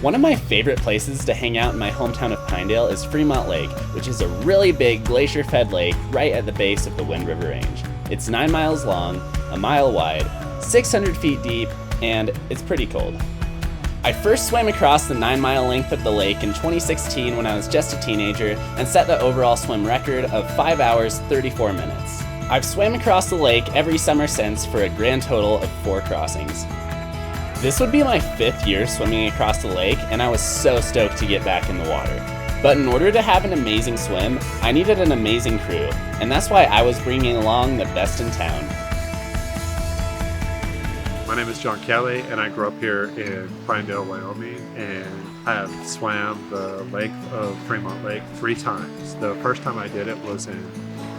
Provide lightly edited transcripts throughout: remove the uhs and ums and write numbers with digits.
One of my favorite places to hang out in my hometown of Pinedale is Fremont Lake, which is a really big glacier-fed lake right at the base of the Wind River Range. It's 9 miles long, a mile wide, 600 feet deep, and it's pretty cold. I first swam across the 9-mile length of the lake in 2016 when I was just a teenager and set the overall swim record of 5 hours, 34 minutes. I've swam across the lake every summer since for a grand total of 4 crossings. This would be my 5th year swimming across the lake, and I was so stoked to get back in the water. But in order to have an amazing swim, I needed an amazing crew, and that's why I was bringing along the best in town. My name is John Kelly, and I grew up here in Pinedale, Wyoming, and I have swam the lake of Fremont Lake 3 times. The first time I did it was in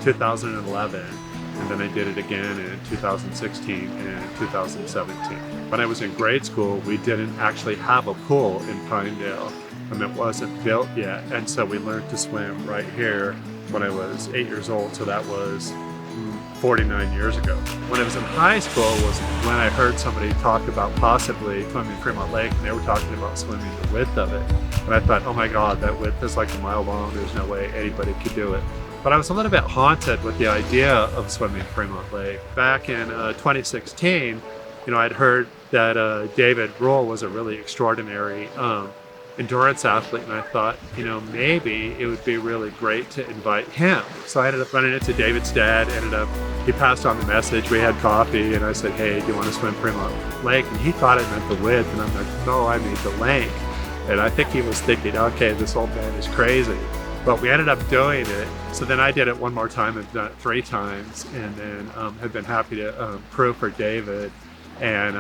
2011, and then I did it again in 2016 and 2017. When I was in grade school, we didn't actually have a pool in Pinedale, and it wasn't built yet, and so we learned to swim right here when I was 8 years old, so that was 49 years ago. When I was in high school was when I heard somebody talk about possibly swimming Fremont Lake, and they were talking about swimming the width of it. And I thought, oh my God, that width is like a mile long. There's no way anybody could do it. But I was a little bit haunted with the idea of swimming Fremont Lake. Back in 2016, I'd heard that David Rule was a really extraordinary endurance athlete, and I thought, maybe it would be really great to invite him. So I ended up running into David's dad, he passed on the message, we had coffee, and I said, hey, do you want to swim Fremont Lake? And he thought it meant the width, and I'm like, no, I mean the length. And I think he was thinking, okay, this old man is crazy. But we ended up doing it. So then I did it one more time, and done it 3 times, and then have been happy to prove for David and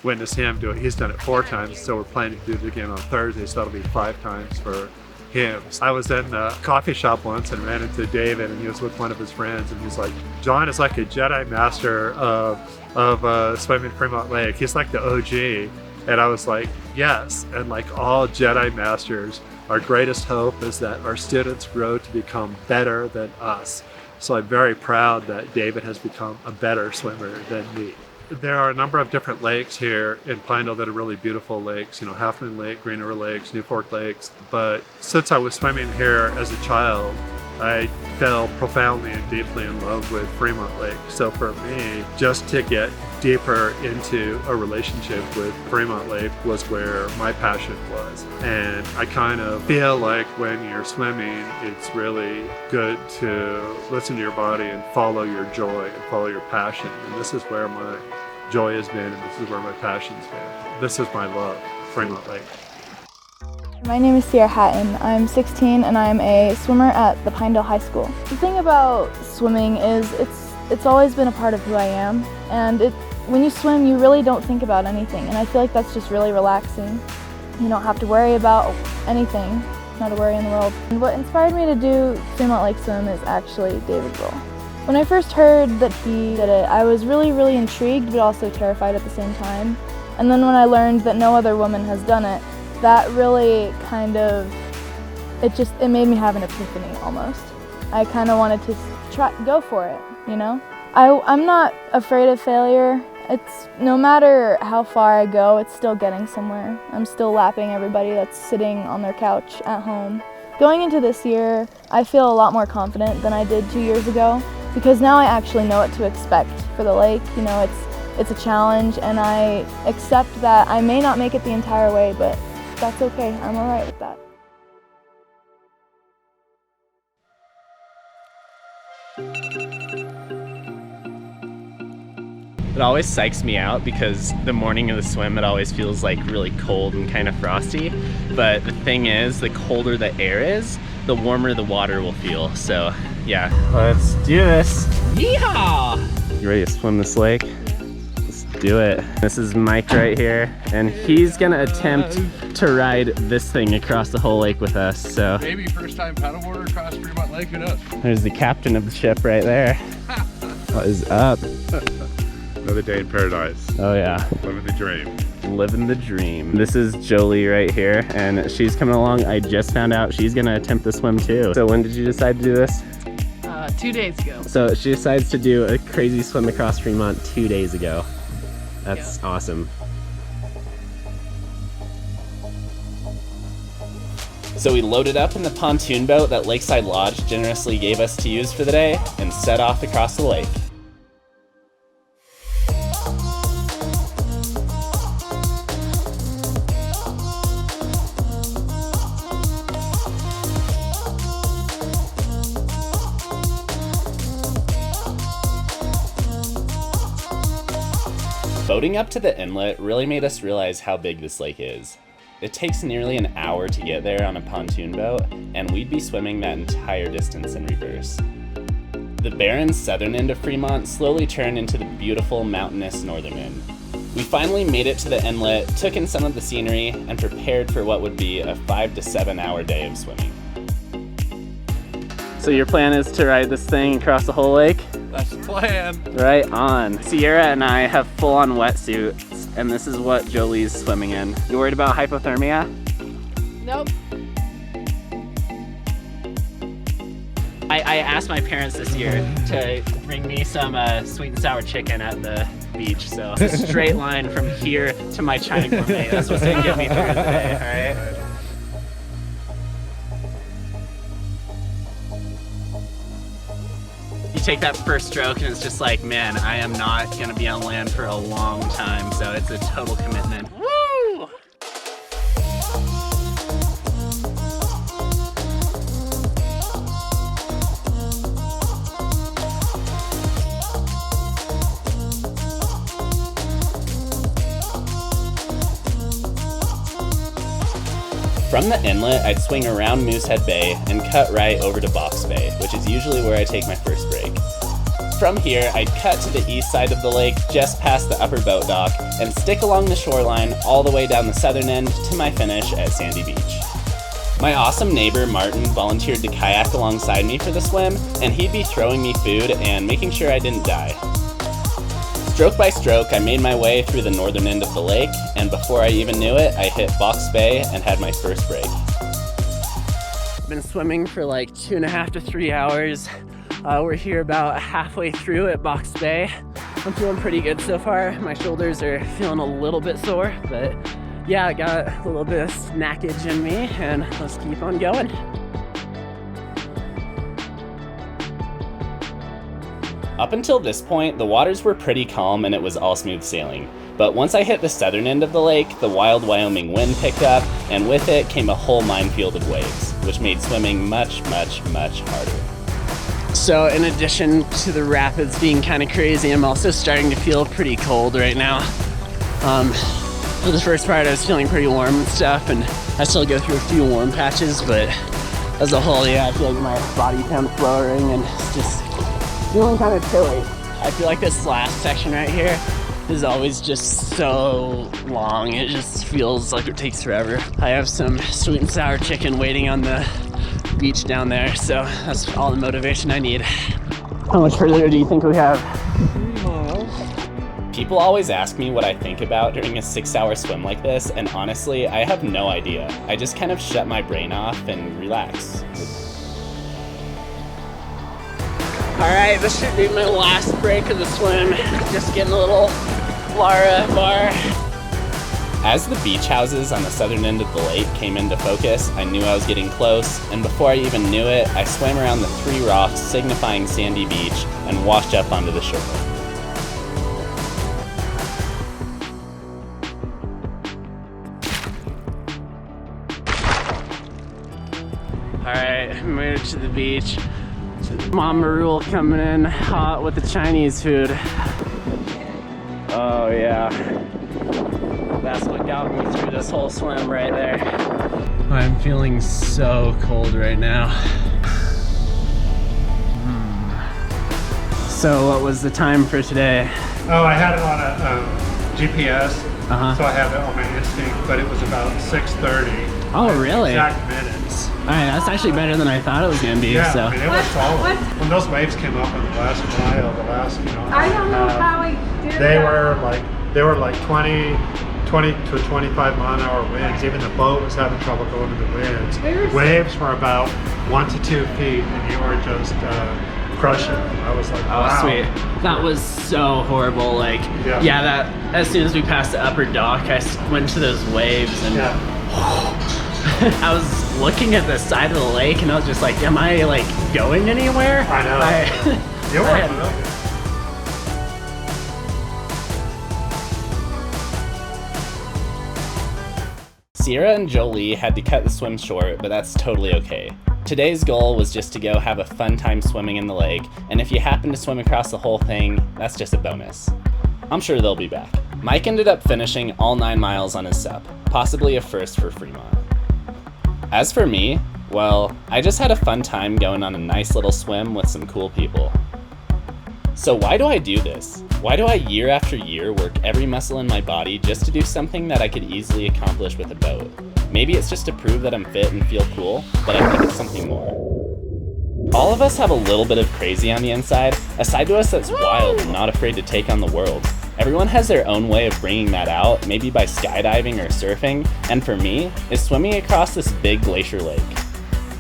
witness him do it. He's done it 4 times, so we're planning to do it again on Thursday, so that'll be 5 times for him. I was in a coffee shop once and ran into David, and he was with one of his friends, and he's like, John is like a Jedi master of swimming Fremont Lake. He's like the OG. And I was like, yes, and like all Jedi masters, our greatest hope is that our students grow to become better than us. So I'm very proud that David has become a better swimmer than me. There are a number of different lakes here in Pinedale that are really beautiful lakes, Half Moon Lake, Green River Lakes, New Fork Lakes. But since I was swimming here as a child, I fell profoundly and deeply in love with Fremont Lake. So for me, just to get deeper into a relationship with Fremont Lake was where my passion was. And I kind of feel like when you're swimming, it's really good to listen to your body and follow your joy and follow your passion. And this is where my joy has been, and this is where my passion's been. This is my love, Fremont Lake. My name is Sierra Hatton. I'm 16 and I'm a swimmer at the Pinedale High School. The thing about swimming is it's always been a part of who I am, and when you swim you really don't think about anything, and I feel like that's just really relaxing. You don't have to worry about anything, not a worry in the world. And what inspired me to do Fremont Lake Swim is actually David Rule. When I first heard that he did it, I was really intrigued but also terrified at the same time. And then when I learned that no other woman has done it, that really it made me have an epiphany almost. I kind of wanted to go for it, I'm not afraid of failure. It's no matter how far I go, it's still getting somewhere. I'm still lapping everybody that's sitting on their couch at home. Going into this year, I feel a lot more confident than I did 2 years ago, because now I actually know what to expect for the lake. It's a challenge, and I accept that I may not make it the entire way, but that's okay. I'm all right with that. It always psychs me out because the morning of the swim, it always feels like really cold and kind of frosty. But the thing is, the colder the air is, the warmer the water will feel. So yeah, let's do this. Yeehaw! You ready to swim this lake? Do it. This is Mike right here, and he's gonna attempt to ride this thing across the whole lake with us. So maybe first time paddleboarder across Fremont Lake, who knows? There's the captain of the ship right there. What is up? Another day in paradise. Oh yeah. Living the dream. Living the dream. This is Jolie right here, and she's coming along. I just found out she's gonna attempt the swim too. So when did you decide to do this? 2 days ago. So she decides to do a crazy swim across Fremont 2 days ago. That's awesome. So we loaded up in the pontoon boat that Lakeside Lodge generously gave us to use for the day and set off across the lake. Boating up to the inlet really made us realize how big this lake is. It takes nearly an hour to get there on a pontoon boat, and we'd be swimming that entire distance in reverse. The barren southern end of Fremont slowly turned into the beautiful mountainous northern end. We finally made it to the inlet, took in some of the scenery, and prepared for what would be a 5 to 7 hour day of swimming. So your plan is to ride this thing across the whole lake? That's the plan. Right on. Sierra and I have full-on wetsuits, and this is what Jolie's swimming in. You worried about hypothermia? Nope. I asked my parents this year to bring me some sweet and sour chicken at the beach, so it's a straight line from here to my China gourmet. That's what's gonna get me through the day, all right? You take that first stroke and it's just like, man, I am not gonna be on land for a long time, so it's a total commitment. Woo! From the inlet, I'd swing around Moosehead Bay and cut right over to Box Bay, which is usually where I take my first break. From here, I'd cut to the east side of the lake, just past the upper boat dock, and stick along the shoreline all the way down the southern end to my finish at Sandy Beach. My awesome neighbor, Martin, volunteered to kayak alongside me for the swim, and he'd be throwing me food and making sure I didn't die. Stroke by stroke, I made my way through the northern end of the lake, and before I even knew it, I hit Box Bay and had my first break. I've been swimming for like 2.5 to 3 hours. We're here about halfway through at Box Bay. I'm feeling pretty good so far. My shoulders are feeling a little bit sore, but yeah, I got a little bit of snackage in me, and let's keep on going. Up until this point, the waters were pretty calm and it was all smooth sailing. But once I hit the southern end of the lake, the wild Wyoming wind picked up, and with it came a whole minefield of waves, which made swimming much, much, much harder. So in addition to the rapids being kind of crazy, I'm also starting to feel pretty cold right now. For the first part, I was feeling pretty warm and stuff, and I still go through a few warm patches, but as a whole, yeah, I feel like my body temp's lowering and it's just feeling kind of chilly. I feel like this last section right here is always just so long. It just feels like it takes forever. I have some sweet and sour chicken waiting on the beach down there, so that's all the motivation I need. How much further do you think we have? 3 miles. People always ask me what I think about during a 6-hour swim like this, and honestly, I have no idea. I just kind of shut my brain off and relax. Alright, this should be my last break of the swim. Just getting a little Lara bar. As the beach houses on the southern end of the lake came into focus, I knew I was getting close, and before I even knew it, I swam around the 3 rocks signifying Sandy Beach and washed up onto the shore. Alright, made it to the beach. Mama Rule coming in hot with the Chinese food. Oh yeah. That's what got me through this whole swim right there. I'm feeling so cold right now. So what was the time for today? Oh, I had it on a GPS, Uh-huh. so I have it on my instinct, but it was about 6:30. Oh really? Exact minutes. Alright, that's actually better than I thought it was gonna be. Yeah, So. I mean, it was solid. When those waves came up on the last mile, the last, I don't know how we did they that. were like 20 to 25 mile-an-hour winds. Even the boat was having trouble going to the winds. Waves were about 1 to 2 feet, and you were just crushing them. I was like, wow. Oh, sweet. That was so horrible. Like, yeah, that as soon as we passed the upper dock, I went to those waves and I was looking at the side of the lake and I was just like, am I like going anywhere? I know. You were. Sierra and Jolie had to cut the swim short, but that's totally okay. Today's goal was just to go have a fun time swimming in the lake, and if you happen to swim across the whole thing, that's just a bonus. I'm sure they'll be back. Mike ended up finishing all 9 miles on his sup, possibly a first for Fremont. As for me, well, I just had a fun time going on a nice little swim with some cool people. So why do I do this? Why do I year after year work every muscle in my body just to do something that I could easily accomplish with a boat? Maybe it's just to prove that I'm fit and feel cool, but I think it's something more. All of us have a little bit of crazy on the inside, a side to us that's wild and not afraid to take on the world. Everyone has their own way of bringing that out, maybe by skydiving or surfing, and for me, is swimming across this big glacier lake.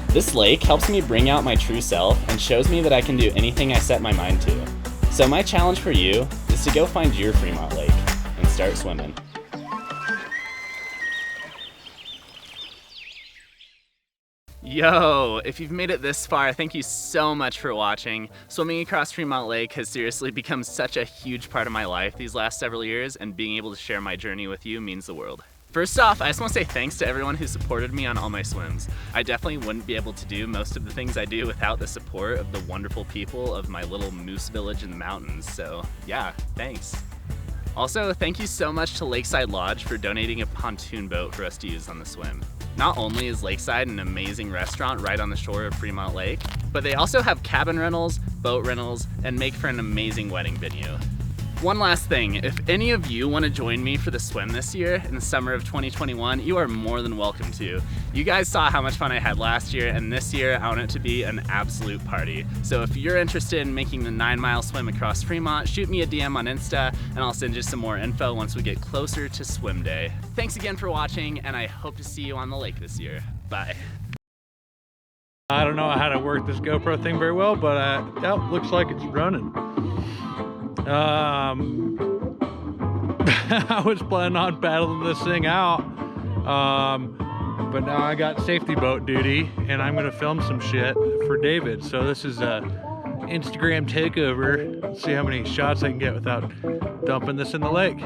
This lake helps me bring out my true self and shows me that I can do anything I set my mind to. So my challenge for you is to go find your Fremont Lake and start swimming. Yo, if you've made it this far, thank you so much for watching. Swimming across Fremont Lake has seriously become such a huge part of my life these last several years, and being able to share my journey with you means the world. First off, I just want to say thanks to everyone who supported me on all my swims. I definitely wouldn't be able to do most of the things I do without the support of the wonderful people of my little moose village in the mountains, so yeah, thanks. Also, thank you so much to Lakeside Lodge for donating a pontoon boat for us to use on the swim. Not only is Lakeside an amazing restaurant right on the shore of Fremont Lake, but they also have cabin rentals, boat rentals, and make for an amazing wedding venue. One last thing, if any of you want to join me for the swim this year in the summer of 2021, you are more than welcome to. You guys saw how much fun I had last year, and this year I want it to be an absolute party. So if you're interested in making the 9-mile swim across Fremont, shoot me a DM on Insta and I'll send you some more info once we get closer to swim day. Thanks again for watching, and I hope to see you on the lake this year. Bye. I don't know how to work this GoPro thing very well, but yeah, looks like it's running. I was planning on paddling this thing out, but now I got safety boat duty and I'm gonna film some shit for David. So this is a Instagram takeover. Let's see how many shots I can get without dumping this in the lake.